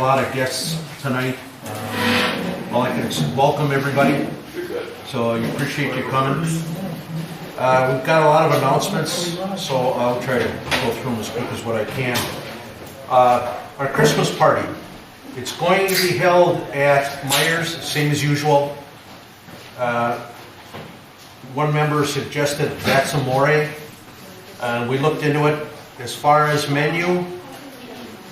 lot of guests tonight. All I can welcome everybody. So I appreciate you coming. We've got a lot of announcements, so I'll try to go through them as quick as what I can. Our Christmas party. It's going to be held at Myers, same as usual. One member suggested that's amore. We looked into it. As far as menu,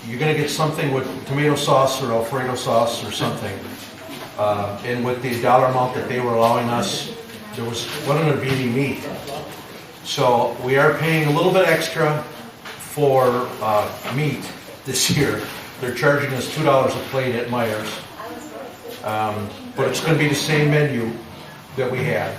you're going to get something with tomato sauce or Alfredo sauce or something. And with the dollar amount that they were allowing us, there wasn't going to be any meat. So we are paying a little bit extra for meat this year. They're charging us $2 a plate at Myers. But it's going to be the same menu that we had.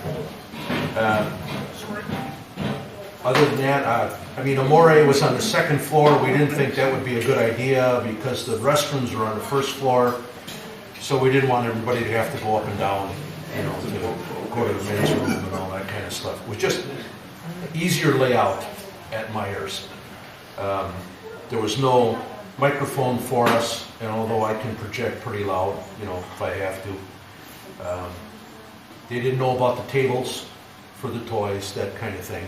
Other than that, Amore was on the second floor. We didn't think that would be a good idea because the restrooms are on the first floor. So we didn't want everybody to have to go up and down, to go to the men's room and all that kind of stuff. It was just easier layout at Myers. There was no microphone for us, and although I can project pretty loud, if I have to. They didn't know about the tables for the toys, that kind of thing.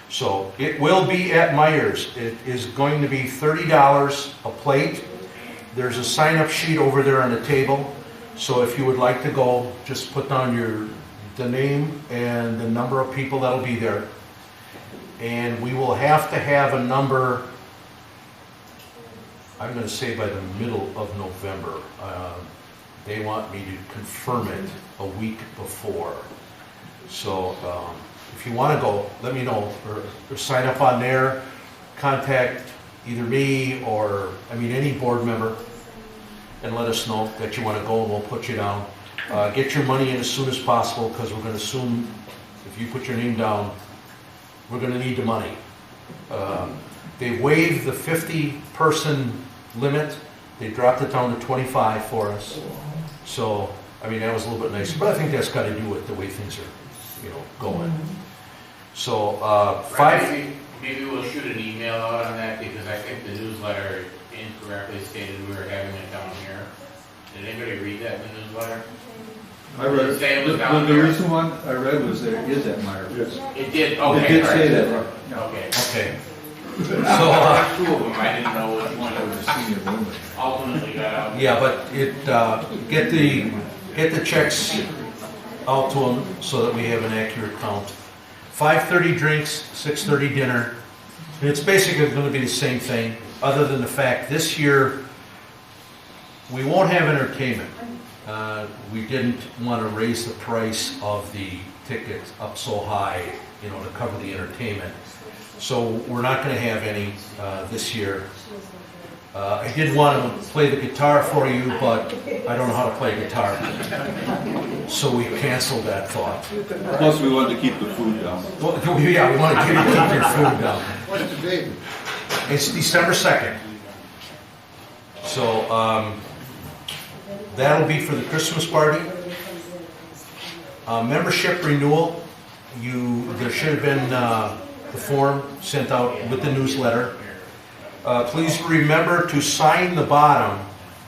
So it will be at Myers. It is going to be $30 a plate. There's a sign-up sheet over there on the table. So if you would like to go, just put down the name and the number of people that'll be there. And we will have to have a number, I'm going to say by the middle of November. They want me to confirm it a week before. So if you want to go, let me know, or sign up on there, contact either me or, any board member, and let us know that you want to go, and we'll put you down. Get your money in as soon as possible, because we're going to assume if you put your name down, we're going to need the money. They waived the 50-person limit. They dropped it down to 25 for us. So, that was a little bit nicer, but I think that's got to do with the way things are, going. So, Maybe we'll shoot an email out on that, because I think the newsletter incorrectly stated we were having it down here. Did anybody read that in the newsletter? I read it. Say it was The down here. recent one I read was that it is at Myers. It did. Okay. It did right. say that. Right. Okay. Okay. So two of them. I didn't know which one it was. Ultimately got out. Yeah, but get the checks out to them so that we have an accurate count. 5:30 drinks, 6:30 dinner. And it's basically going to be the same thing, other than the fact this year we won't have entertainment. We didn't want to raise the price of the tickets up so high, to cover the entertainment. So we're not going to have any this year. I did want to play the guitar for you, but I don't know how to play guitar. So we canceled that thought. Plus, we wanted to keep the food down. Well, yeah, we want to keep your food down. What's the date? It's December 2nd. So that'll be for the Christmas party. Membership renewal. There should have been the form sent out with the newsletter. Please remember to sign the bottom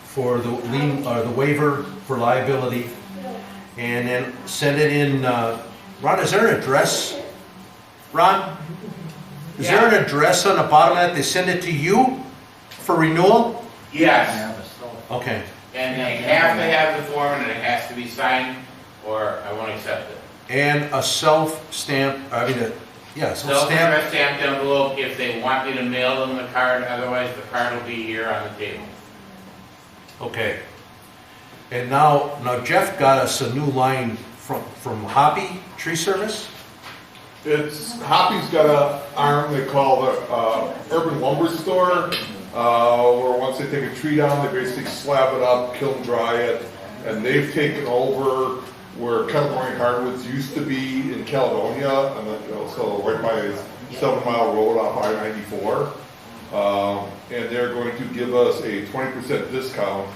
for the lien or the waiver for liability, and then send it in. Ron, is there an address? Ron, is there an address on the bottom of that? They send it to you for renewal? Yes. Okay. And they have to have the form, and it has to be signed, or I won't accept it. And a self-stamp. Self-addressed stamped envelope if they want me to mail them the card. Otherwise, the card will be here on the table. Okay. And now Jeff got us a new line from Hobby Tree Service. Hoppy's got an arm they call the Urban Lumber Store, where once they take a tree down, they basically slab it up, kiln dry it, and they've taken over where California Hardwoods used to be in Caledonia, and then, so right by 7 Mile Road off I-94. And they're going to give us a 20% discount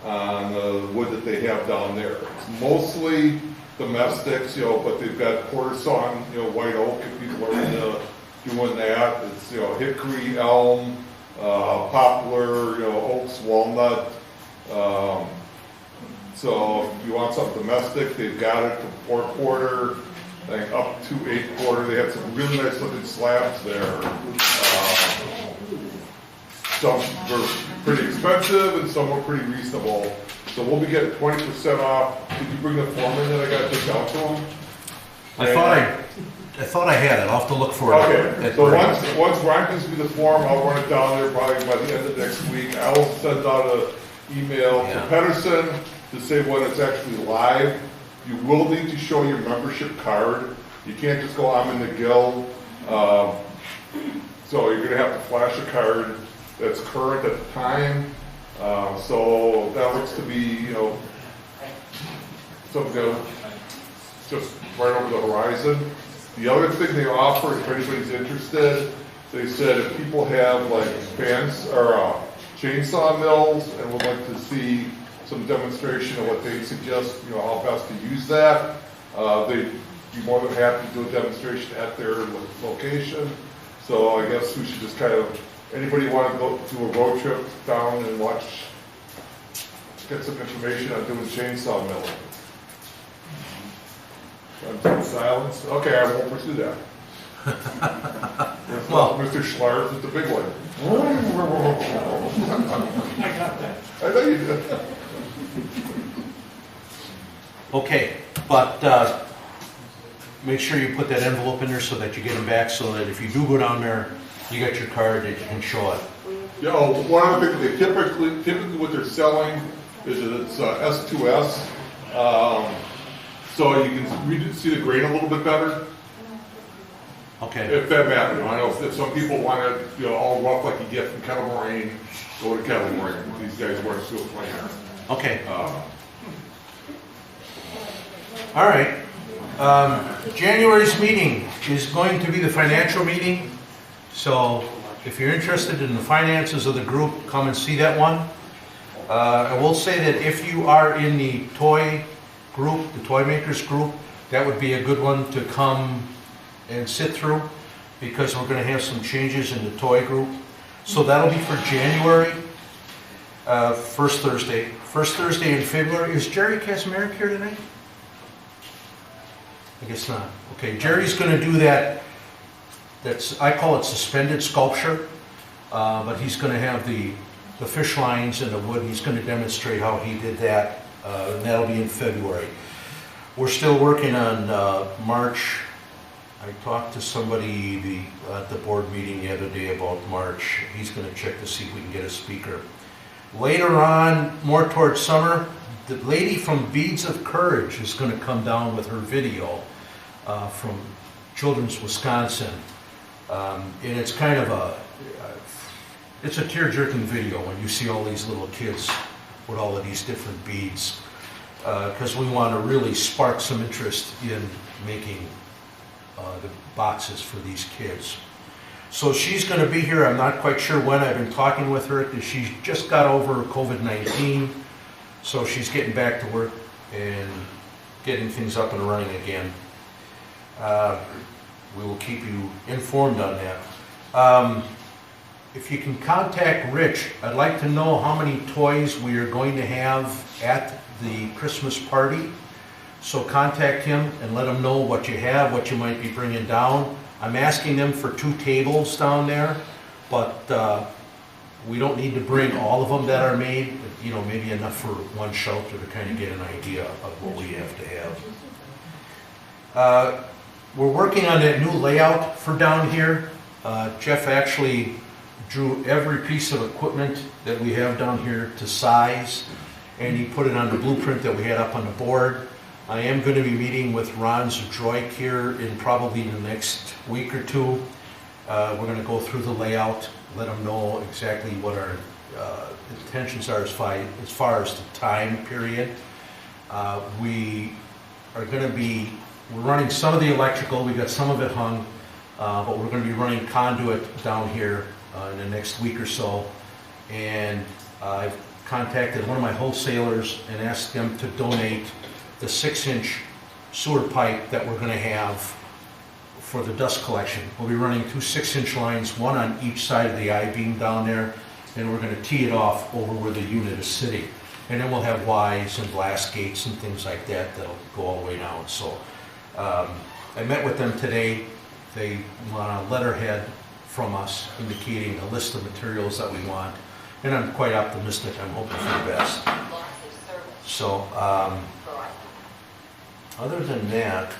on the wood that they have down there. It's mostly domestics, but they've got quarter sawn, white oak, if people are into doing that. It's, hickory, elm, poplar, oaks, walnut, So if you want something domestic, they've got it from 4-quarter, I think up to 8-quarter. They had some really nice looking slabs there. Some were pretty expensive and some were pretty reasonable. So we'll be getting 20% off. Did you bring the form in that I got to take out to them? I thought I had it. I'll have to look for it. Okay, so once Ryan gives me the form, I'll run it down there probably by the end of next week. I will send out an email to Pedersen to say when it's actually live. You will need to show your membership card. You can't just go, I'm in the guild. So you're gonna have to flash a card that's current at the time. So that looks to be, something that's just right over the horizon. The other thing they offer, if anybody's interested, they said if people have like fans or chainsaw mills and would like to see some demonstration of what they suggest, how best to use that, they'd be more than happy to do a demonstration at their location. So I guess we should just anybody want to go do a road trip down and get some information on doing chainsaw milling. I'm silence. Okay, I won't pursue that. Well, Mr. Schlarz is the big one. I know you did. Okay, but make sure you put that envelope in there so that you get them back, so that if you do go down there, you got your card that you can show it. One other thing, they typically what they're selling is that it's S2S. So you can see the grain a little bit better. Okay. If that matters. I know if some people want it, all rough like you get from Kettle Moraine, go to Kettle Moraine. These guys wear steel planer. Okay. All right. January's meeting is going to be the financial meeting. So if you're interested in the finances of the group, come and see that one. I will say that if you are in the toy group, the toy makers group, that would be a good one to come and sit through, because we're going to have some changes in the toy group. So that'll be for January, first Thursday in February. Is Jerry Kazmarek here tonight? I guess not. Okay, Jerry's going to do that. I call it suspended sculpture, but he's going to have the fish lines and the wood. He's going to demonstrate how he did that, and that'll be in February. We're still working on March. I talked to somebody at the board meeting the other day about March. He's going to check to see if we can get a speaker. Later on, more towards summer, the lady from Beads of Courage is going to come down with her video from Children's Wisconsin. And it's kind of it's a tear-jerking video when you see all these little kids with all of these different beads, because we want to really spark some interest in making the boxes for these kids. So she's going to be here. I'm not quite sure when. I've been talking with her because she just got over COVID-19, so she's getting back to work and getting things up and running again. We will keep you informed on that. If you can contact Rich, I'd like to know how many toys we are going to have at the Christmas party. So contact him and let him know what you have, what you might be bringing down. I'm asking them for 2 tables down there, but we don't need to bring all of them that are made, maybe enough for one shelter to kind of get an idea of what we have to have. We're working on that new layout for down here. Jeff actually drew every piece of equipment that we have down here to size, and he put it on the blueprint that we had up on the board. I am going to be meeting with Ron Zdroik here in probably the next week or 2. We're going to go through the layout, let him know exactly what our intentions are as far as the time period. We're running some of the electrical. We got some of it hung, but we're going to be running conduit down here in the next week or so. And I've contacted one of my wholesalers and asked them to donate the 6-inch sewer pipe that we're going to have for the dust collection. We'll be running 2 6-inch lines, one on each side of the I-beam down there, and we're going to tee it off over where the unit is sitting. And then we'll have Ys and blast gates and things like that that'll go all the way down. So I met with them today. They want a letterhead from us indicating a list of materials that we want. And I'm quite optimistic. I'm hoping for the best. So other than that,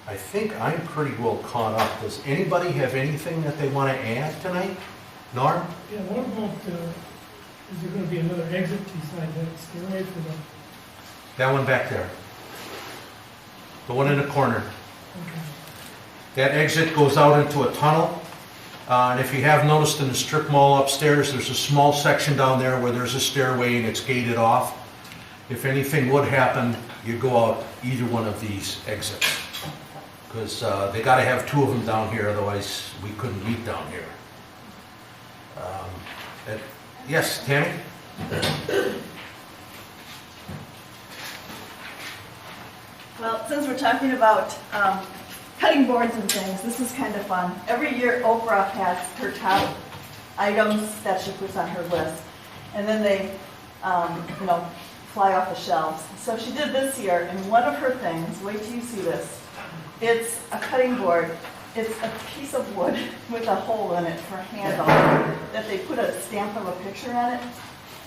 I think I'm pretty well caught up. Does anybody have anything that they want to add tonight? Norm? Yeah, what about, is there gonna be another exit beside that stairway for the, That one back there. The one in the corner. okay. That exit goes out into a tunnel. And if you have noticed in the strip mall upstairs, there's a small section down there where there's a stairway and it's gated off. If anything would happen, you go out either one of these exits. Because they gotta have two of them down here, otherwise we couldn't meet down here. Yes, Tammy? Well, since we're talking about cutting boards and things, this is kind of fun. Every year Oprah has her top items that she puts on her list. And then they, fly off the shelves. So she did this year, and one of her things, wait till you see this, it's a cutting board. It's a piece of wood with a hole in it for a handle that they put a stamp of a picture on it,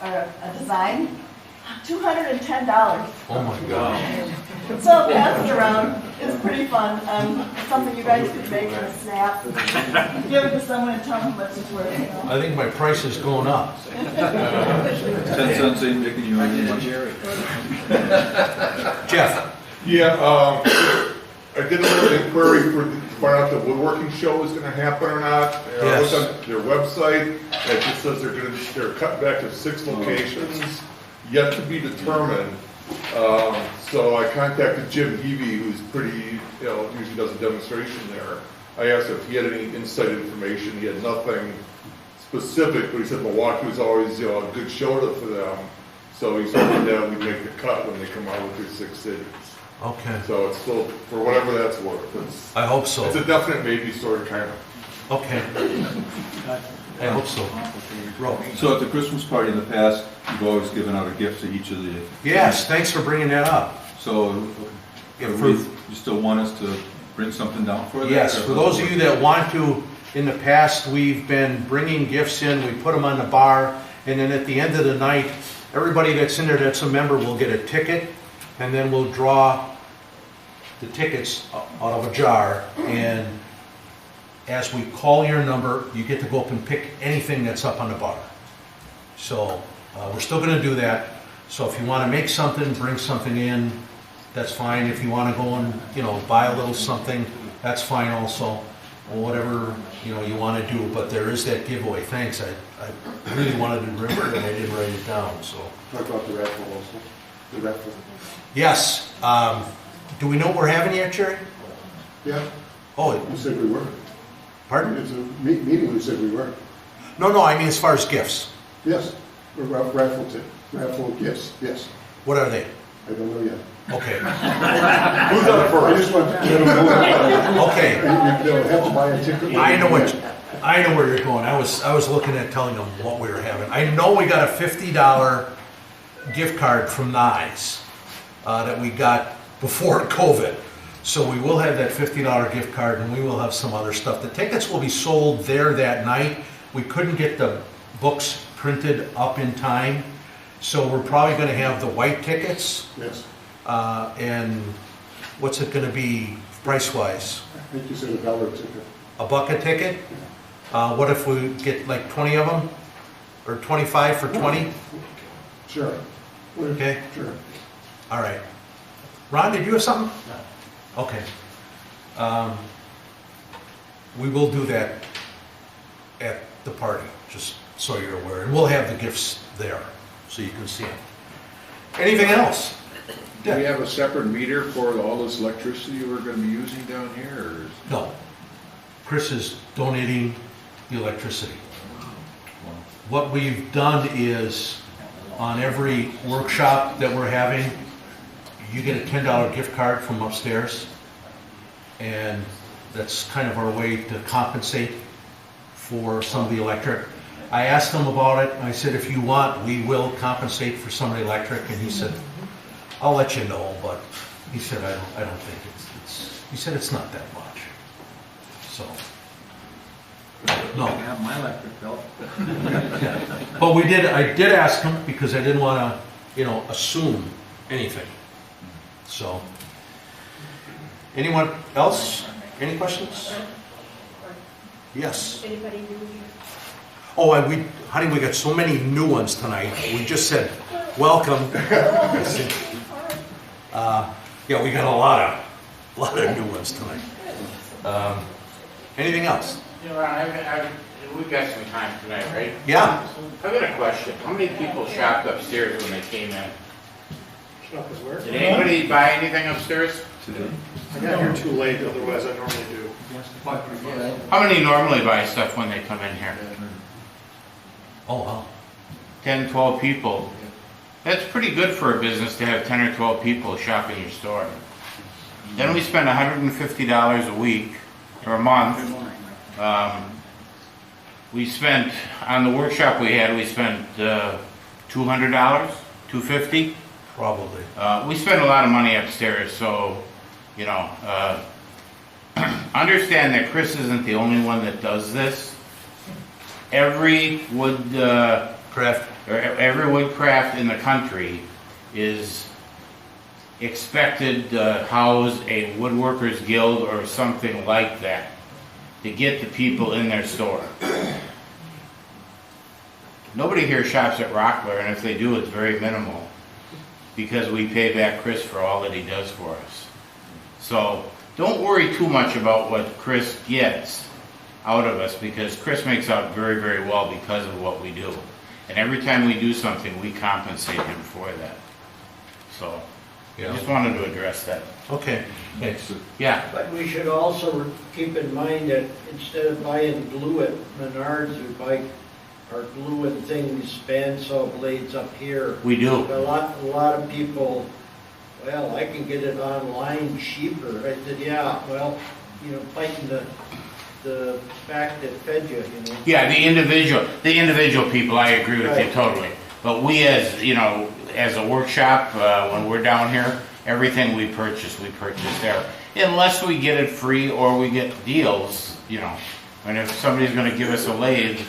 or a design. $210. Oh my God. So pass it around. It's pretty fun. It's something you guys could make for a snap. Give it to someone and tell them how much it's worth. You know? I think my price is going up. 10 cents ain't making you any money. Jeff? Yeah, I did a little inquiry to find out if the woodworking show is gonna happen or not. I looked on their website, and it just says they're cutting back to 6 locations, yet to be determined. So I contacted Jim Heavey, who's pretty, usually does a demonstration there. I asked if he had any inside information. He had nothing specific, but he said Milwaukee was always, a good show for them. So he's hoping that we make the cut when they come out with their 6 cities. Okay. So it's still, for whatever that's worth, I hope so. it's a definite maybe sort of kind of. Okay. I hope so. Ro? So at the Christmas party in the past, you've always given out a gift to each of the... Yes, thanks for bringing that up. So, you still want us to bring something down for that? Yes, for those of you that want to, in the past, we've been bringing gifts in, we put them on the bar, and then at the end of the night, everybody that's in there that's a member will get a ticket, and then we'll draw the tickets out of a jar, and as we call your number, you get to go up and pick anything that's up on the bar. So we're still going to do that. So if you want to make something, bring something in, that's fine. If you want to go and buy a little something, that's fine also. Or whatever you want to do. But there is that giveaway. Thanks. I really wanted to remember it and I didn't write it down. So Talk about the raffle also. The raffle. yes. Do we know what we're having yet, Jerry? Yeah, Oh, we said we were. pardon? It's a meeting, we said we were. No. I mean as far as gifts. Yes, raffle gifts, yes. What are they? I don't know yet. Okay. Who's on I first? just want to let them know. Okay. They'll have to buy a ticket. I know where you're going. I was looking at telling them what we were having. I know we got a $50 gift card from Nyes that we got before COVID. So we will have that $50 gift card and we will have some other stuff. The tickets will be sold there that night. We couldn't get the books printed up in time. So we're probably going to have the white tickets. Yes, And what's it going to be price-wise? I think you said $1 ticket. A bucket ticket? What if we get like 20 of them? Or 25 for 20? Sure. Okay. Sure. All right. Ron, did you have something? No. Okay. We will do that at the party, just so you're aware. And we'll have the gifts there, so you can see them. Anything else? Do we have a separate meter for all this electricity we're gonna be using down here, or? No. Chris is donating the electricity. What we've done is, on every workshop that we're having, you get a $10 gift card from upstairs, and that's kind of our way to compensate for some of the electric. I asked him about it, and I said, if you want, we will compensate for some of the electric, and he said, I'll let you know, but he said, I don't think it's, he said, it's not that much. So, no. I have my electric bill. But I did ask him, because I didn't want to, assume anything. So, anyone else? Any questions? Yes. Anybody new here? Oh, honey, we got so many new ones tonight. We just said, welcome. Yeah, we got a lot of new ones tonight. Anything else? We've got some time tonight, right? Yeah. I've got a question. How many people shopped upstairs when they came in? Did anybody buy anything upstairs? Today? I got here too late, otherwise I normally do. How many normally buy stuff when they come in here? Oh, wow. 10, 12 people. That's pretty good for a business to have 10 or 12 people shopping your store. Then we spend $150 a week or a month. We spent, on the workshop we had, we spent $200, $250. Probably. We spend a lot of money upstairs, so, understand that Chris isn't the only one that does this. Every woodcraft in the country is expected to house a Woodworkers Guild or something like that to get the people in their store. Nobody here shops at Rockler, and if they do, it's very minimal, because we pay back Chris for all that he does for us. So don't worry too much about what Chris gets out of us, because Chris makes out very, very well because of what we do. And every time we do something, we compensate him for that. So I just wanted to address that. Okay, thanks. Yeah. But we should also keep in mind that instead of buying glue at Menards, we buy our glue and things, bandsaw blades up here. We do. A lot of people, well, I can get it online cheaper. I said, yeah, well, fighting the fact that fed you, Yeah, the individual people, I agree with you Right. totally. But we as a workshop, when we're down here, everything we purchase there. Unless we get it free or we get deals, And if somebody's gonna give us a lathe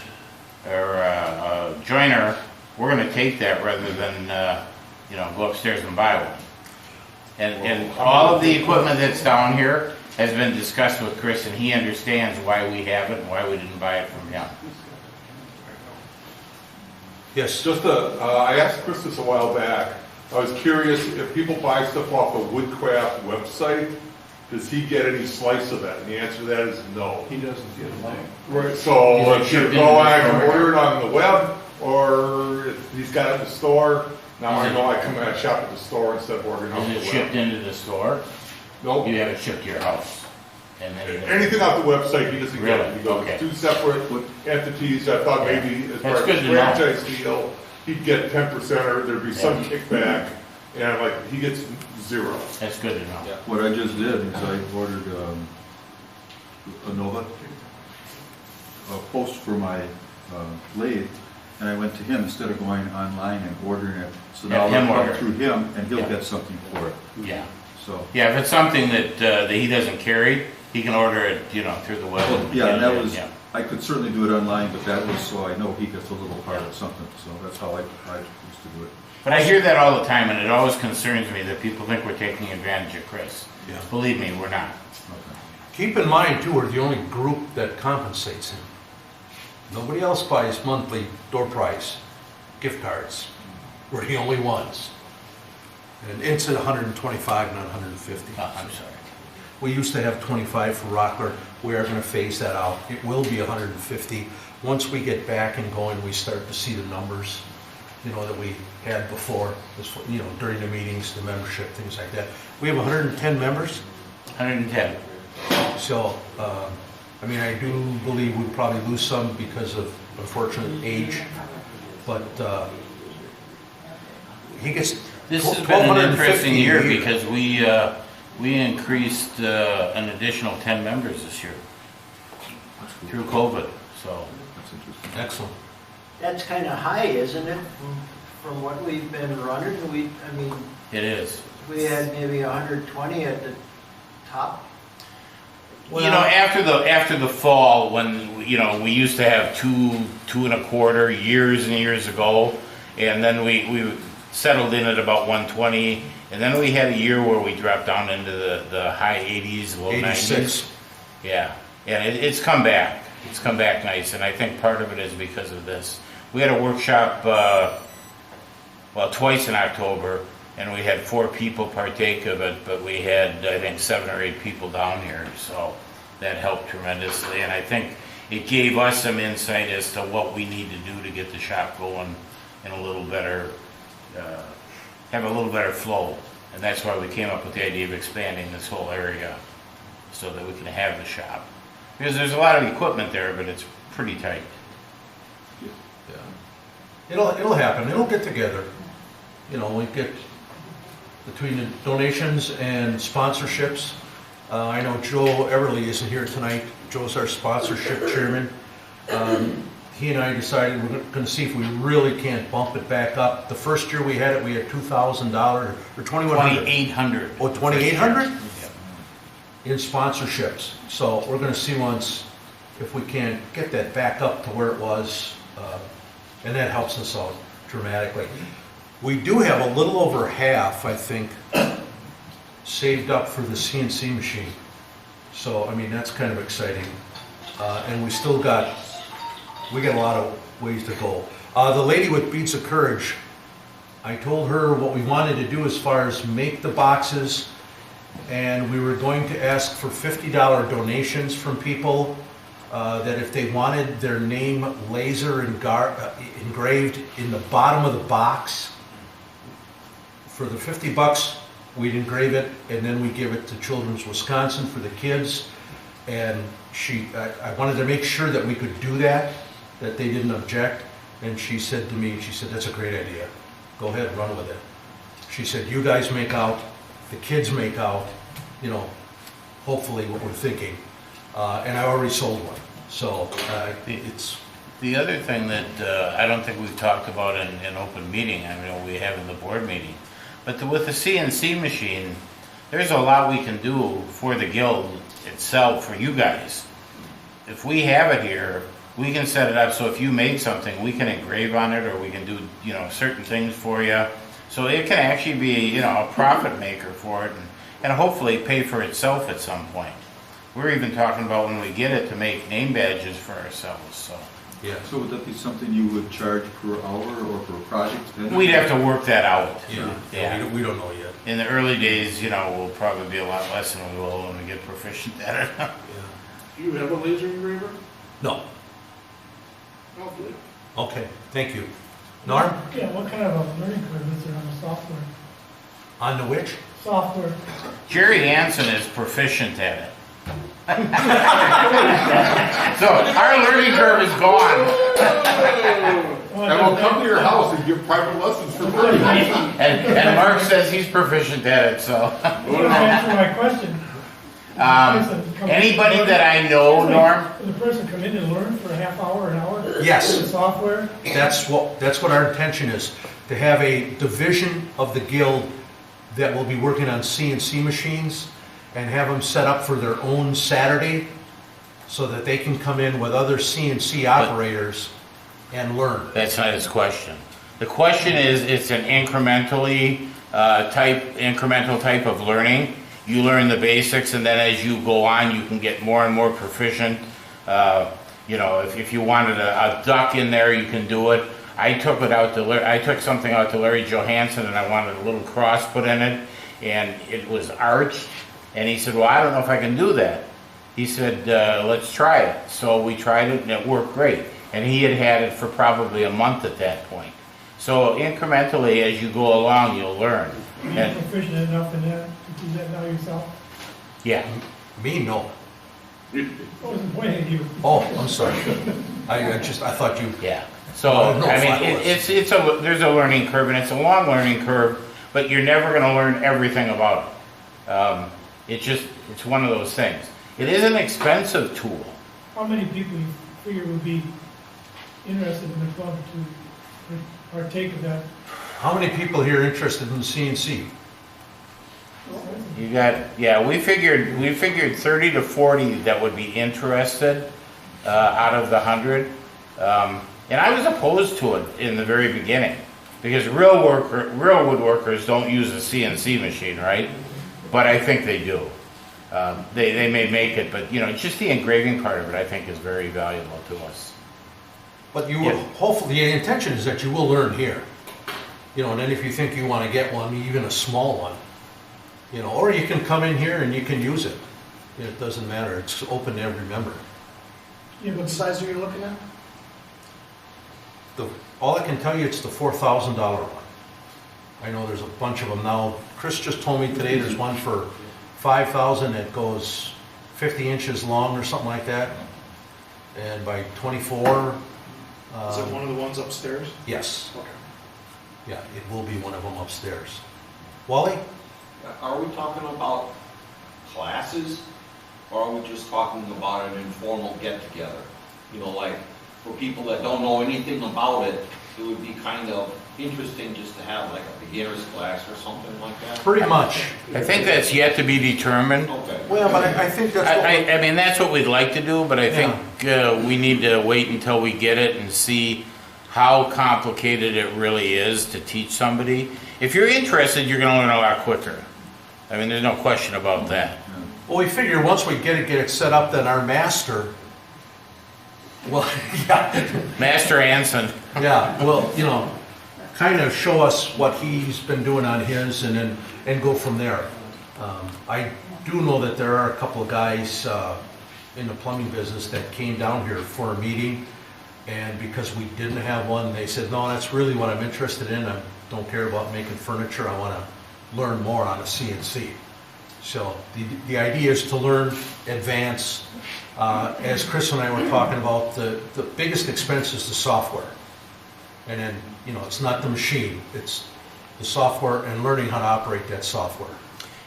or a joiner, we're gonna take that rather than, go upstairs and buy one. And all of the equipment that's down here has been discussed with Chris, and he understands why we have it and why we didn't buy it from him. Yes. I asked Chris this a while back. I was curious if people buy stuff off the Woodcraft website, does he get any slice of that? And the answer to that is no. He doesn't get it. Right, so Is it if shipped you go, into the I can store? order it on the web, or if he's got it in the store. Now I know I come and I shop at the store instead of ordering off the Is it shipped web. into the store? Nope. You have it shipped to your house? And then Anything off the website, he doesn't get Really? it. He goes, Okay. two separate entities. I thought maybe as That's part of good the to know. franchise deal, he'd get 10% or there'd be some kickback. And I'm like, he gets zero. That's good to know. What I just did is I ordered a Nova, a post for my lathe, and I went to him instead of going online and ordering it. So now Have him I'll order come it. through him and he'll Yeah. get something for it. Yeah. So, Yeah, if it's something that he doesn't carry, he can order it, through the web. well, yeah, and that was, Yeah. I could certainly do it online, but that was so I know he gets a little part of something. So that's how I used to do it. But I hear that all the time, and it always concerns me that people think we're taking advantage of Chris. Yeah. Believe me, we're not. Keep in mind, too, we're the only group that compensates him. Nobody else buys monthly door price gift cards. We're the only ones. And it's at 125, not 150. Oh, I'm sorry. We used to have 25 for Rockler. We are going to phase that out. It will be 150. Once we get back and going, we start to see the numbers, that we had before, during the meetings, the membership, things like that. We have 110 members. 110. So, I do believe we'd probably lose some because of unfortunate age, but he gets This has been an interesting $1,250 year a because we increased an additional 10 members this year through COVID. So That's interesting. Excellent. That's kind of high, isn't it, from what we've been running? It is. We had maybe 120 at the top. You know, after the fall, when, you know, we used to have 2.25 years and years ago, and then we settled in at about 120, and then we had a year where we dropped down into the high 80s, low 90s. 86. Yeah, and it's come back. It's come back nice, and I think part of it is because of this. We had a workshop, twice in October, and we had 4 people partake of it, but we had, I think, 7 or 8 people down here, so that helped tremendously. And I think it gave us some insight as to what we need to do to get the shop going in a little better, have a little better flow. And that's why we came up with the idea of expanding this whole area so that we can have the shop. Because there's a lot of equipment there, but it's pretty tight. Yeah. It'll happen. It'll get together. You know, we get between the donations and sponsorships. I know Joe Everly isn't here tonight. Joe's our sponsorship chairman. He and I decided we're going to see if we really can't bump it back up. The first year we had it, we had $2,000 or $2,100. $2,800. Oh, $2,800 in sponsorships. So we're going to see once if we can get that back up to where it was, and that helps us out dramatically. We do have a little over half, I think, saved up for the CNC machine. So, I mean, that's kind of exciting. And we got a lot of ways to go. The lady with Beads of Courage, I told her what we wanted to do as far as make the boxes, and we were going to ask for $50 donations from people that if they wanted their name laser engraved in the bottom of the box, for the $50, we'd engrave it, and then we give it to Children's Wisconsin for the kids. And I wanted to make sure that we could do that they didn't object. And she said to me, that's a great idea. Go ahead, run with it. She said, you guys make out, the kids make out, you know, hopefully what we're thinking. And I already sold one. So it's... The other thing that I don't think we've talked about in open meeting, I know we have in the board meeting, but with the CNC machine, there's a lot we can do for the guild itself, for you guys. If we have it here, we can set it up so if you made something, we can engrave on it, or we can do, you know, certain things for you. So it can actually be, you know, a profit maker for it, and hopefully pay for itself at some point. We're even talking about when we get it to make name badges for ourselves, so. Yeah. So would that be something you would charge per hour or per project? We'd have to work that out. Yeah. We don't know yet. In the early days, you know, we'll probably be a lot less than we will when we get proficient at it. Yeah. Do you have a laser engraver? No. Oh, good. Okay, thank you. Norm? Yeah, what kind of a learning curve is there on the software? On the which? Software. Jerry Hansen is proficient at it. So our learning curve is gone. And we'll come to your house and give private lessons for free. And Mark says he's proficient at it, so. What answer my question? Anybody that I know, Norm, Does a person come in and learn for a half hour, an hour? Yes. The software? That's what our intention is, to have a division of the guild that will be working on CNC machines and have them set up for their own Saturday so that they can come in with other CNC operators and learn. that's not his question. The question is, it's an incremental type of learning. You learn the basics, and then as you go on, you can get more and more proficient. You know, if you wanted a duck in there, you can do it. I took something out to Larry Johansson, and I wanted a little cross put in it, and it was arched. And he said, well, I don't know if I can do that. He said, let's try it. So we tried it, and it worked great. And he had it for probably a month at that point. So incrementally, as you go along, you'll learn. Are you proficient enough in that to do that now yourself? Yeah. Me, no. I wasn't pointing at you. Oh, I'm sorry. I thought you... Yeah. So, I don't know I if mean, I was. there's a learning curve, and it's a long learning curve, but you're never going to learn everything about it. It's one of those things. It is an expensive tool. How many people you figure would be interested in the club to partake of that. How many people here are interested in CNC? You got, yeah, we figured 30 to 40 that would be interested out of the 100. And I was opposed to it in the very beginning because real woodworkers don't use a CNC machine, right? But I think they do. They may make it, but just the engraving part of it I think is very valuable to us. But you will, hopefully, the intention is that you will learn here. And then if you think you want to get one, even a small one, or you can come in here and you can use it. It doesn't matter. It's open to every member. Yeah, what size are you looking at? All I can tell you, it's the $4,000 one. I know there's a bunch of them now. Chris just told me today there's one for $5,000 that goes 50 inches long or something like that, and by 24. Is it one of the ones upstairs? Yes. Okay. Yeah, it will be one of them upstairs. Wally? Are we talking about classes, or are we just talking about an informal get-together? Like, for people that don't know anything about it, it would be kind of interesting just to have like a beginner's class or something like that? Pretty much. I think that's yet to be determined. Okay. Well, but I think that's what I mean, that's what we'd like to do, but I think we need to wait until we get it and see how complicated it really is to teach somebody. If you're interested, you're going to learn a lot quicker. I mean, there's no question about that. Well, we figure once we get it set up, then our master, well, yeah, Master Anson. yeah, well, kind of show us what he's been doing on his, and go from there. I do know that there are a couple of guys in the plumbing business that came down here for a meeting, and because we didn't have one, they said, no, that's really what I'm interested in. I don't care about making furniture. I want to learn more on a CNC. So the idea is to learn, advance. As Chris and I were talking about, the biggest expense is the software. And then, it's not the machine, it's the software and learning how to operate that software.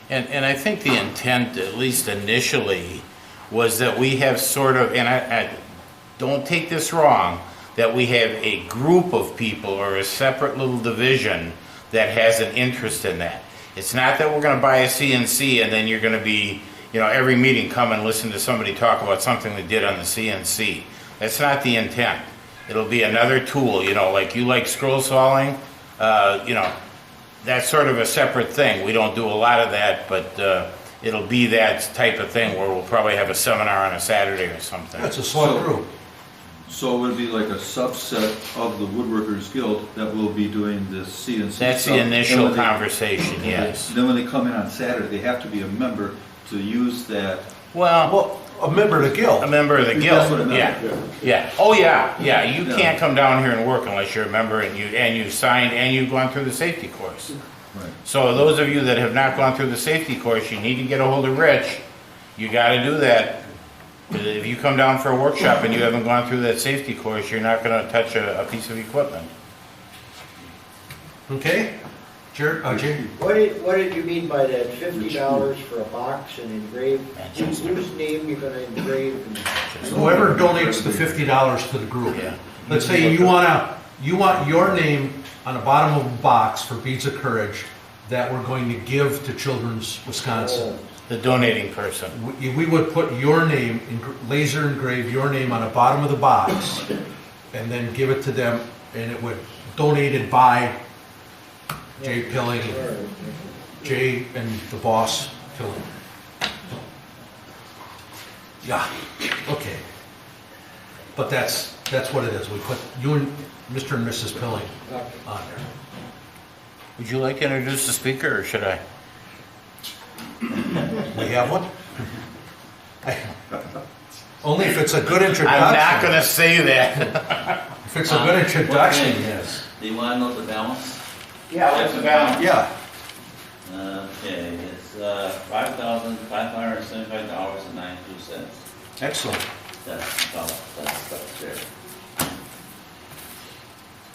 And I think the intent, at least initially, was that we have sort of, and I don't take this wrong, that we have a group of people or a separate little division that has an interest in that. It's not that we're going to buy a CNC and then you're going to be, every meeting come and listen to somebody talk about something they did on the CNC. That's not the intent. It'll be another tool, like you like scroll sawing, that's sort of a separate thing. We don't do a lot of that, but it'll be that type of thing where we'll probably have a seminar on a Saturday or something. That's a small group. So it would be like a subset of the Woodworkers Guild that will be doing this CNC. That's the initial conversation, yes. Then when they come in on Saturday, they have to be a member to use that. Well, a member of the guild. a member of the That's what I guild, meant. yeah. Oh, yeah. You Yeah. can't come down here and work unless you're a member and you've signed and you've gone through the safety course. Right. So those of you that have not gone through the safety course, you need to get a hold of Rich. You gotta do that. If you come down for a workshop and you haven't gone through that safety course, you're not gonna touch a piece of equipment. Okay? Jay? What did you mean by that $50 for a box and engrave? Whose name you're gonna engrave? Whoever donates the $50 to the group. Yeah. Let's say you want your name on the bottom of a box for Beads of Courage that we're going to give to Children's Wisconsin. The donating person. We would put your name, laser engrave your name on the bottom of the box, and then give it to them, and it would donated by Jay Pilling, Jay and the boss Pilling. Yeah, okay. But that's what it is. We put you and Mr. and Mrs. Pilling on there. Would you like to introduce the speaker, or should I? We have one? Only if it's a good introduction. I'm not gonna say that. If it's a good introduction, yes. Do you want to know the balance? Yeah, what's the balance? Yeah. Okay, it's $5,575.92. Excellent. That's there.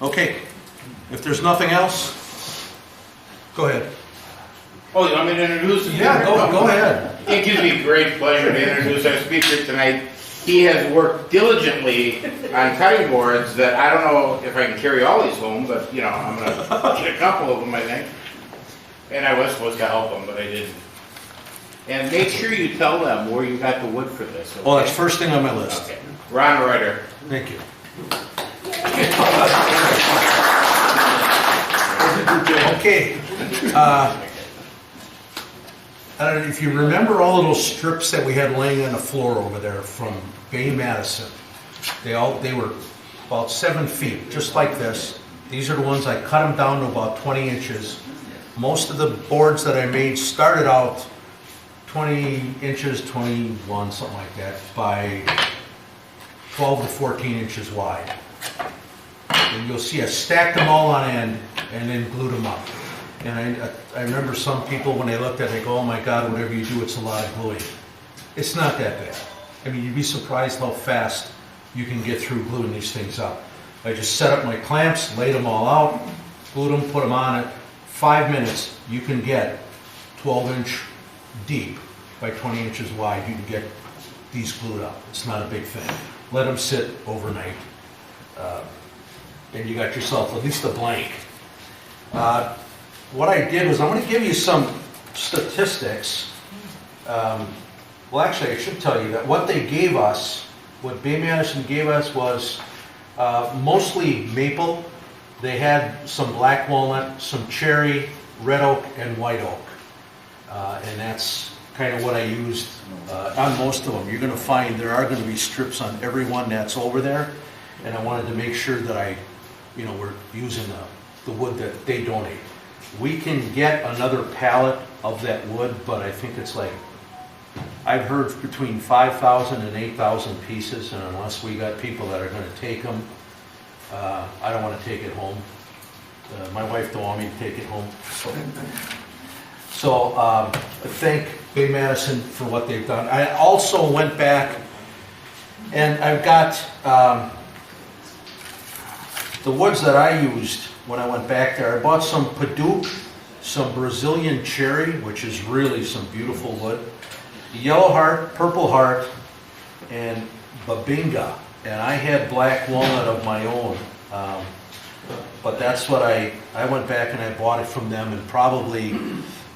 Okay. If there's nothing else, go ahead. Oh, you want me to introduce the speaker? Yeah, go ahead. It gives me great pleasure to introduce our speaker tonight. he has worked diligently on cutting boards that I don't know if I can carry all these home, but you know, I'm gonna get a couple of them, I think. And I was supposed to help him, but I didn't. And make sure you tell them where you got the wood for this. Okay? Well, that's first thing on my list. Okay. Ron Reuter. Thank you. Okay. I don't know if you remember all of those strips that we had laying on the floor over there from Bay Madison. They were about 7 feet, just like this. These are the ones I cut them down to about 20 inches. Most of the boards that I made started out 20 inches, 21, something like that, by 12 to 14 inches wide. And you'll see I stacked them all on end and then glued them up. And I remember some people, when they looked at it, they go, oh my God, whatever you do, it's a lot of gluing. It's not that bad. I mean, you'd be surprised how fast you can get through gluing these things up. I just set up my clamps, laid them all out, glued them, put them on it. 5 minutes, you can get 12-inch deep by 20 inches wide. You can get these glued up. It's not a big thing. Let them sit overnight. And you got yourself at least a blank. What I did was, I'm going to give you some statistics. Well, actually, I should tell you that what they gave us, what Bay Madison gave us was mostly maple. They had some black walnut, some cherry, red oak, and white oak. And that's kind of what I used on most of them. You're going to find there are going to be strips on every one that's over there. And I wanted to make sure that we're using the wood that they donate. We can get another pallet of that wood, but I think it's like, I've heard between 5,000 and 8,000 pieces, and unless we got people that are going to take them, I don't want to take it home. My wife don't want me to take it home. So I thank Bay Madison for what they've done. I also went back and I've got the woods that I used when I went back there. I bought some Paduke, some Brazilian cherry, which is really some beautiful wood, yellow heart, purple heart, and babinga. And I had black walnut of my own, but that's what I went back and I bought it from them, and probably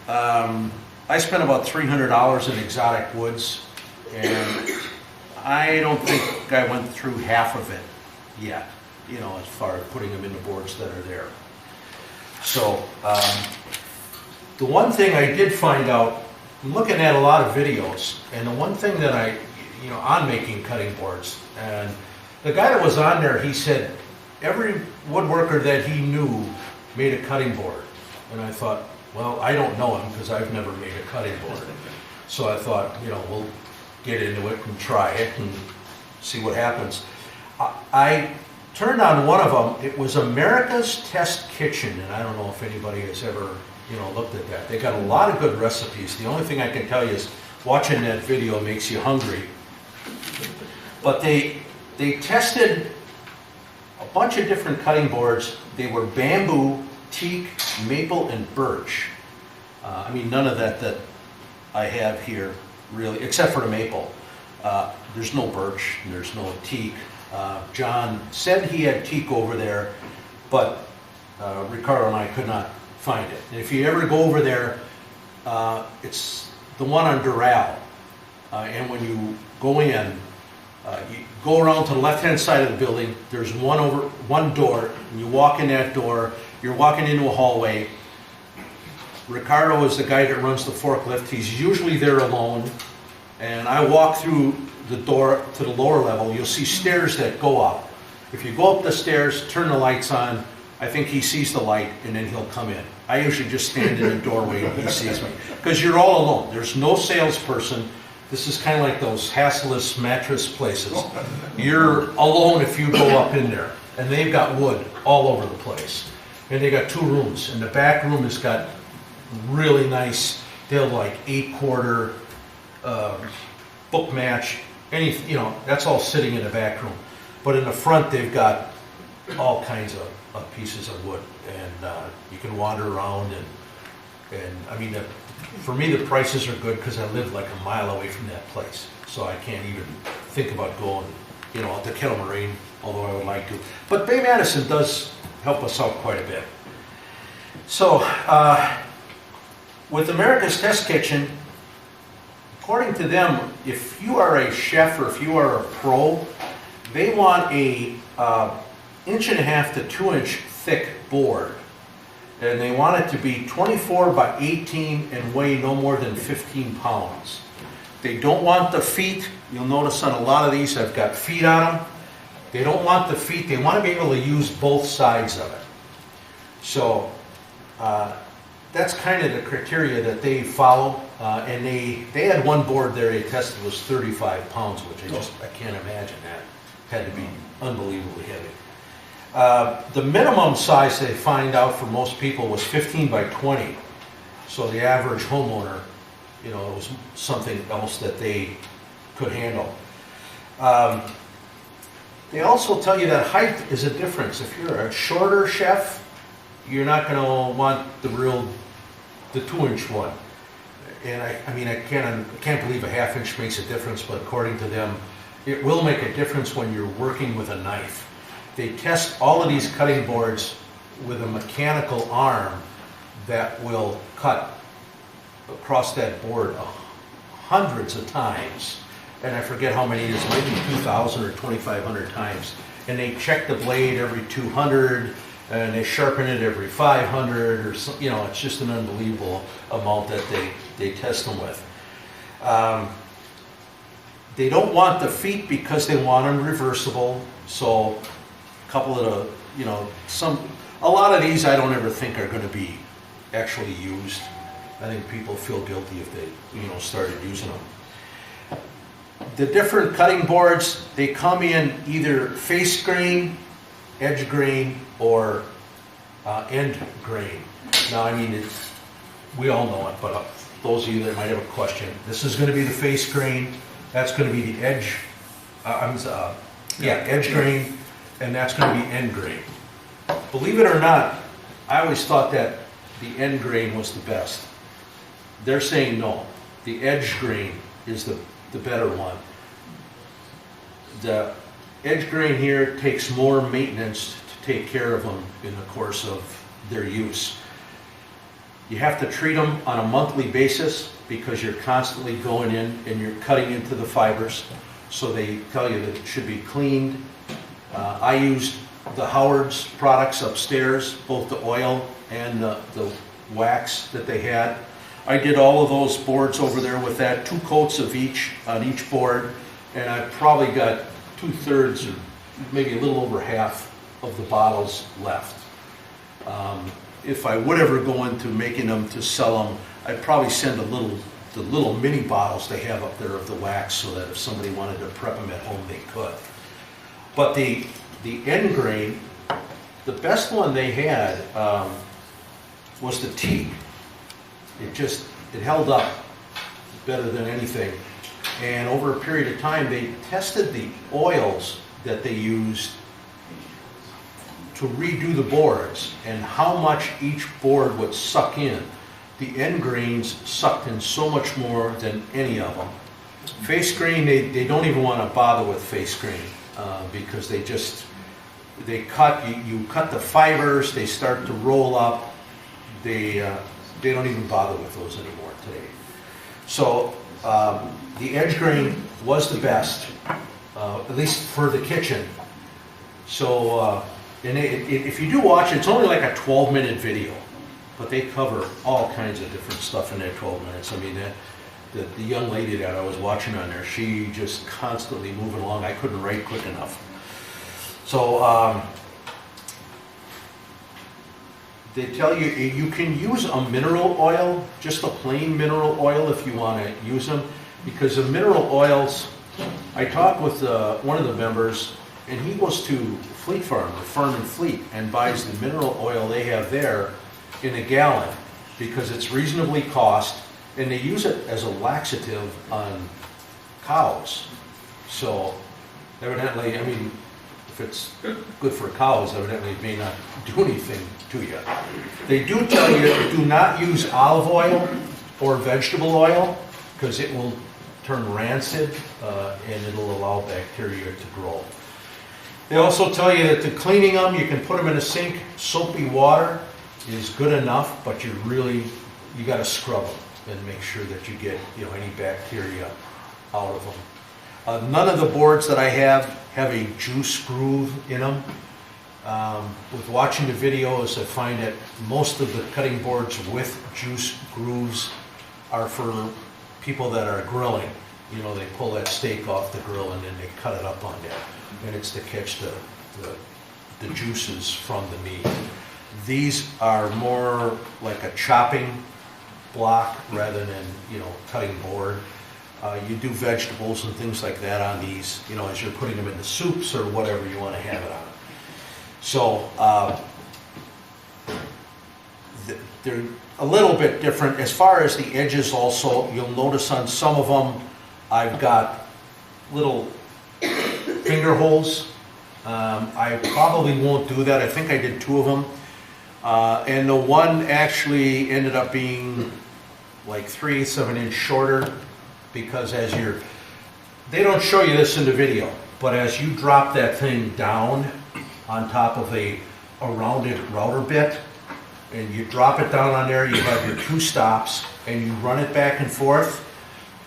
I spent about $300 in exotic woods, and I don't think I went through half of it yet, as far as putting them in the boards that are there. So the one thing I did find out, I'm looking at a lot of videos, and the one thing that on making cutting boards, and the guy that was on there, he said every woodworker that he knew made a cutting board. And I thought, well, I don't know him because I've never made a cutting board. So I thought, we'll get into it and try it and see what happens. I turned on one of them. It was America's Test Kitchen, and I don't know if anybody has ever looked at that. They got a lot of good recipes. The only thing I can tell you is watching that video makes you hungry. But they tested a bunch of different cutting boards. They were bamboo, teak, maple, and birch. None of that I have here, really, except for the maple. There's no birch, there's no teak. John said he had teak over there, but Ricardo and I could not find it. And if you ever go over there, it's the one on Doral. And when you go in, you go around to the left-hand side of the building, there's one door, and you walk in that door, you're walking into a hallway. Ricardo is the guy that runs the forklift. He's usually there alone. And I walk through the door to the lower level. You'll see stairs that go up. If you go up the stairs, turn the lights on, I think he sees the light, and then he'll come in. I usually just stand in the doorway and he sees me. Because you're all alone. There's no salesperson. This is kind of like those Hasselus mattress places. You're alone if you go up in there. And they've got wood all over the place. And they got 2 rooms. And the back room has got really nice, they'll like 8-quarter book match. That's all sitting in the back room. But in the front, they've got all kinds of pieces of wood. And you can wander around. For me, the prices are good because I live like a mile away from that place. So I can't even think about going, to Kettle Moraine, although I would like to. But Bay Madison does help us out quite a bit. So, with America's Test Kitchen, according to them, if you are a chef or if you are a pro, they want a 1.5 to 2 inch thick board. And they want it to be 24 by 18 and weigh no more than 15 pounds. They don't want the feet. You'll notice on a lot of these I've got feet on them. They don't want the feet. They want to be able to use both sides of it. So that's kind of the criteria that they follow. And they had one board there they tested was 35 pounds, which I can't imagine that. Had to be unbelievably heavy. The minimum size they find out for most people was 15 by 20. So the average homeowner, it was something else that they could handle. They also tell you that height is a difference. If you're a shorter chef, you're not going to want the 2-inch one. And I can't believe a 1/2 inch makes a difference, but according to them, it will make a difference when you're working with a knife. They test all of these cutting boards with a mechanical arm that will cut across that board hundreds of times. And I forget how many it is, maybe 2,000 or 2,500 times. And they check the blade every 200, and they sharpen it every 500, or so, it's just an unbelievable amount that they test them with. They don't want the feet because they want them reversible. So a couple of a lot of these I don't ever think are going to be actually used. I think people feel guilty if they, started using them. The different cutting boards, they come in either face grain, edge grain, or end grain. Now, we all know it, but those of you that might have a question, this is going to be the face grain, that's going to be the edge, edge grain, and that's going to be end grain. Believe it or not, I always thought that the end grain was the best. They're saying no, the edge grain is the better one. The edge grain here takes more maintenance to take care of them in the course of their use. You have to treat them on a monthly basis because you're constantly going in and you're cutting into the fibers. So they tell you that it should be cleaned. I used the Howard's products upstairs, both the oil and the wax that they had. I did all of those boards over there with that, 2 coats of each on each board, and I probably got 2/3 or maybe a little over half of the bottles left. If I would ever go into making them to sell them, I'd probably send the little mini bottles they have up there of the wax so that if somebody wanted to prep them at home, they could. But the end grain, the best one they had was the teak. It held up better than anything. And over a period of time, they tested the oils that they used to redo the boards and how much each board would suck in. The end grains sucked in so much more than any of them. Face grain, they don't even want to bother with face grain because you cut the fibers, they start to roll up. They don't even bother with those anymore today. So the edge grain was the best, at least for the kitchen. So if you do watch it, it's only like a 12-minute video, but they cover all kinds of different stuff in that 12 minutes. The young lady that I was watching on there, she just constantly moving along. I couldn't write quick enough. So they tell you you can use a mineral oil, just a plain mineral oil if you want to use them, because the mineral oils, I talked with one of the members, and he goes to Fleet Farm, or Farm and Fleet, and buys the mineral oil they have there in a gallon because it's reasonably cost, and they use it as a laxative on cows. So evidently, if it's good for cows, evidently it may not do anything to you. They do tell you do not use olive oil or vegetable oil because it will turn rancid, and it'll allow bacteria to grow. They also tell you that the cleaning them, you can put them in a sink. Soapy water is good enough, but you gotta scrub them and make sure that you get, any bacteria out of them. None of the boards that I have a juice groove in them. With watching the videos, I find that most of the cutting boards with juice grooves are for people that are grilling. They pull that steak off the grill and then they cut it up on there. And it's to catch the juices from the meat. These are more like a chopping block rather than, cutting board. You do vegetables and things like that on these, as you're putting them into soups or whatever you want to have it on. So, they're a little bit different. As far as the edges also, you'll notice on some of them, I've got little finger holes. I probably won't do that. I think I did 2 of them. And the one actually ended up being like 3/8 of an inch shorter, because they don't show you this in the video, but as you drop that thing down on top of a rounded router bit, and you drop it down on there, you have your 2 stops, and you run it back and forth.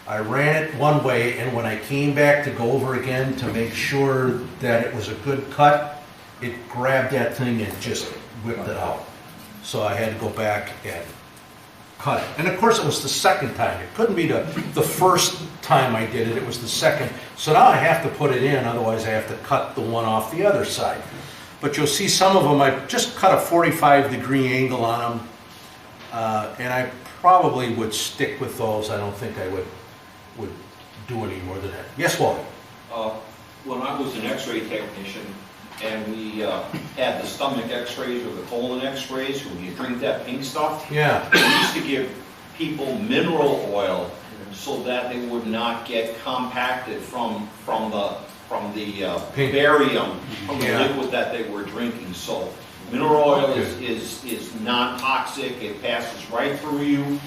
I ran it one way, and when I came back to go over again to make sure that it was a good cut, it grabbed that thing and just whipped it out. So I had to go back and cut it. And of course it was the second time. It couldn't be the first time I did it, it was the second. So now I have to put it in, otherwise I have to cut the one off the other side. But you'll see some of them, I just cut a 45-degree angle on them, and I probably would stick with those. I don't think I would do any more than that. Yes, Wally? When I was an x-ray technician, and we had the stomach x-rays or the colon x-rays, when you drink that pink stuff, Yeah. we used to give people mineral oil so that they would not get compacted from the Pink. barium, from the Yeah. liquid that they were drinking. So mineral oil is non-toxic, it passes right through you.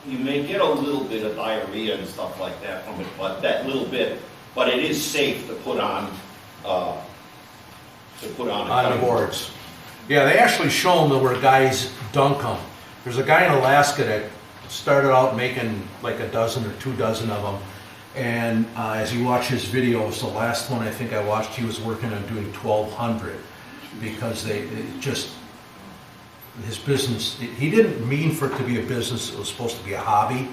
You may get a little bit of diarrhea and stuff like that from it, but that little bit, but it is safe to put on On the boards. Yeah, they actually show them where guys dunk them. There's a guy in Alaska that started out making like a dozen or 2 dozen of them. And as you watch his videos, the last one I think I watched, he was working on doing 1,200 because his business, he didn't mean for it to be a business, it was supposed to be a hobby,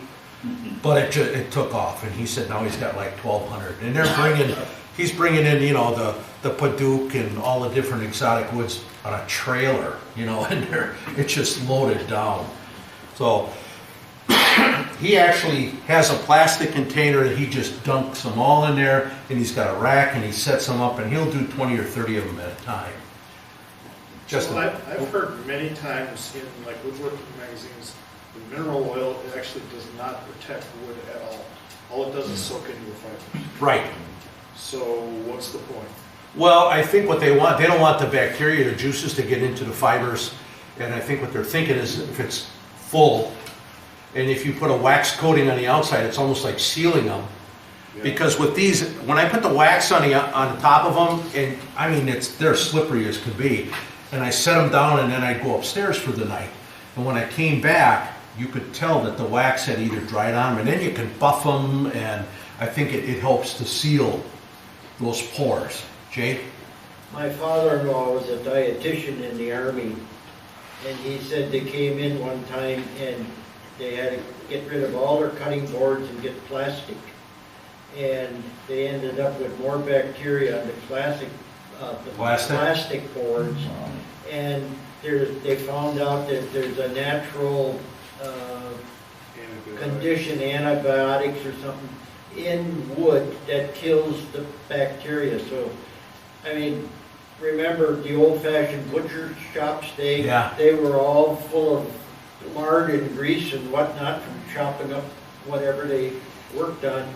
but it took off, and he said now he's got like 1,200. And he's bringing in, the Paduke and all the different exotic woods on a trailer, and it's just loaded down. So he actually has a plastic container that he just dunks them all in there, and he's got a rack, and he sets them up, and he'll do 20 or 30 of them at a time. I've heard many times in like woodworking magazines, the mineral oil actually does not protect wood at all. All it does is soak into the fiber. Right. So what's the point? Well, I think what they don't want the bacteria, the juices to get into the fibers, and I think what they're thinking is if it's full, and if you put a wax coating on the outside, it's almost like sealing them. Yeah. Because with these, when I put the wax on the top of them, and I mean, they're slippery as could be, and I set them down and then I'd go upstairs for the night. And when I came back, you could tell that the wax had either dried on them, and then you can buff them, and I think it helps to seal those pores. Jake? My father-in-law was a dietitian in the Army, and he said they came in one time and they had to get rid of all their cutting boards and get plastic. And they ended up with more bacteria on the plastic boards. And they found out that there's a natural condition, antibiotics or something, in wood that kills the bacteria. So, I mean, remember the old-fashioned butcher shops? They were all full of lard and grease and whatnot from chopping up whatever they worked on.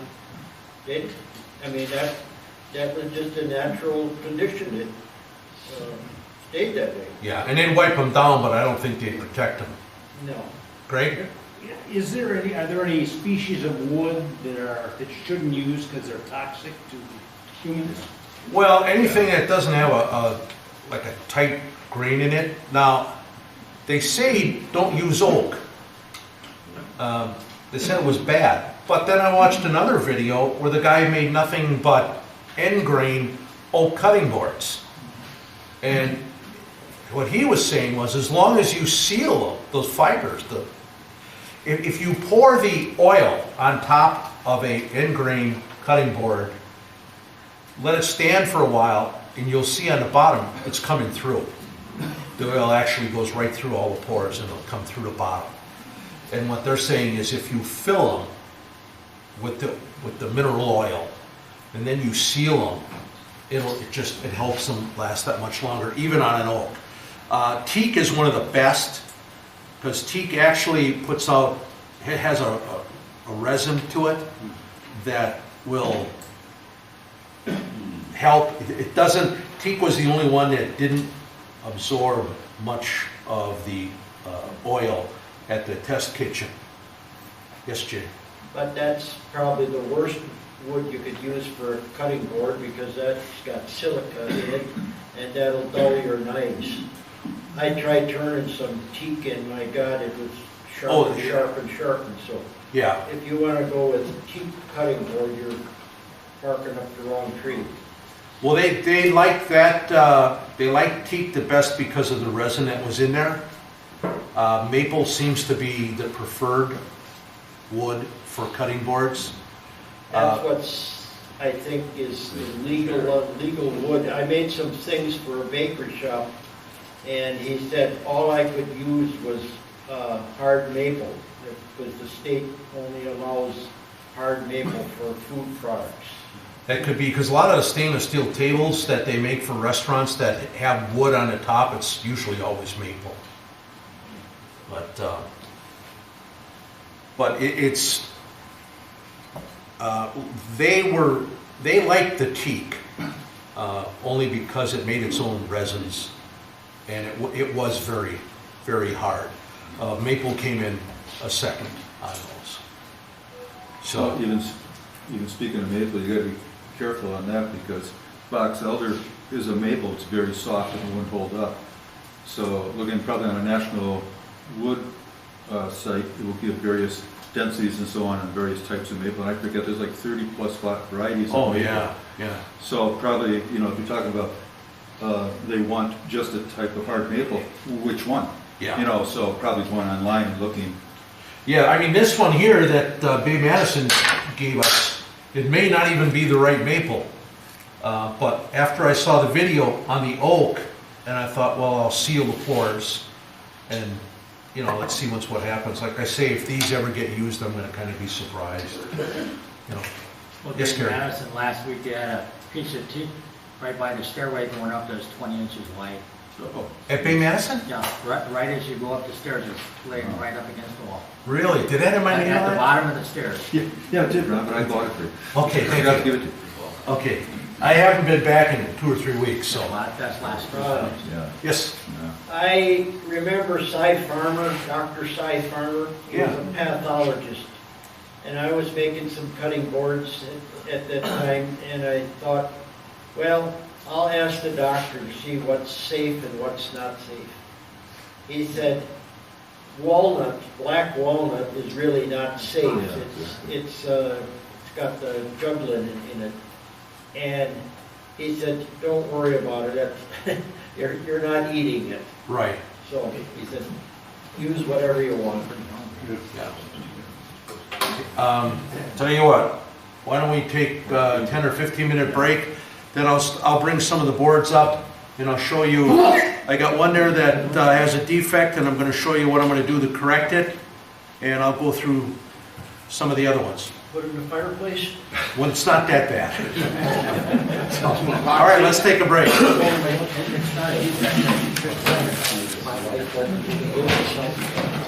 That was just a natural condition. It stayed that way. Yeah, and they'd wipe them down, but I don't think they'd protect them. No. Greg? Is there any, are there any species of wood that you shouldn't use because they're toxic to humans? Well, anything that doesn't have like a tight grain in it. Now, they say don't use oak. They said it was bad. But then I watched another video where the guy made nothing but end grain oak cutting boards. And what he was saying was, as long as you seal those fibers, if you pour the oil on top of a end grain cutting board, let it stand for a while, and you'll see on the bottom it's coming through. The oil actually goes right through all the pores, and it'll come through the bottom. And what they're saying is, if you fill them with the mineral oil, and then you seal them, it helps them last that much longer, even on an oak. Teak is one of the best, because teak actually puts out, it has a resin to it that will help. It doesn't, teak was the only one that didn't absorb much of the oil at the test kitchen. Yes, Jay? But that's probably the worst wood you could use for a cutting board because that's got silica in it and that'll dull your knives. I tried turning some teak in, my God, it was sharp and sharp and sharp, and so. Yeah. If you want to go with teak cutting board, you're barking up the wrong tree. Well, they like that, they like teak the best because of the resin that was in there. Maple seems to be the preferred wood for cutting boards. That's what's, I think, is the legal wood. I made some things for a bakery shop, and he said all I could use was hard maple, because the state only allows hard maple for food products. That could be, because a lot of the stainless steel tables that they make for restaurants that have wood on the top, it's usually always maple. But it's they liked the teak only because it made its own resins, and it was very, very hard. Maple came in a second on those. So even speaking of maple, you got to be careful on that because box elder is a maple. It's very soft and it won't hold up. So looking probably on a national wood site, it will give various densities and so on and various types of maple. And I forget, there's like 30 plus varieties of maple. Yeah. So probably, if you're talking about they want just a type of hard maple, which one? Yeah. So probably one online and looking. Yeah, I mean, this one here that Bay Madison gave us, it may not even be the right maple. But after I saw the video on the oak, and I thought, well, I'll seal the pores, and, let's see what happens. Like I say, if these ever get used, I'm going to kind of be surprised. Well, Yes, Bay Gary. Madison last week, they had a piece of teak right by the stairway going up that's 20 inches wide. At Bay Madison? Yeah, right as you go up the stairs, it's laying right up against the wall. Really? Did that have my name At on the it? bottom of the stairs. Yeah, it did, Ron, but I bought it for you. Okay, I thank forgot to you. give it to you. Okay, I haven't been back in 2 or 3 weeks, so. That's last week. Yeah. Yes. I remember Cy Farmer, Dr. Cy Farmer. He was a pathologist. And I was making some cutting boards at that time, and I thought, well, I'll ask the doctor to see what's safe and what's not safe. He said, black walnut is really not safe. It's got the juglin in it. And he said, don't worry about it. You're not eating it. Right. So he said, use whatever you want. Tell you what, why don't we take a 10 or 15 minute break? Then I'll bring some of the boards up and I'll show you. I got one there that has a defect, and I'm going to show you what I'm going to do to correct it. And I'll go through some of the other ones. Put it in the fireplace? Well, it's not that bad. All right, let's take a break.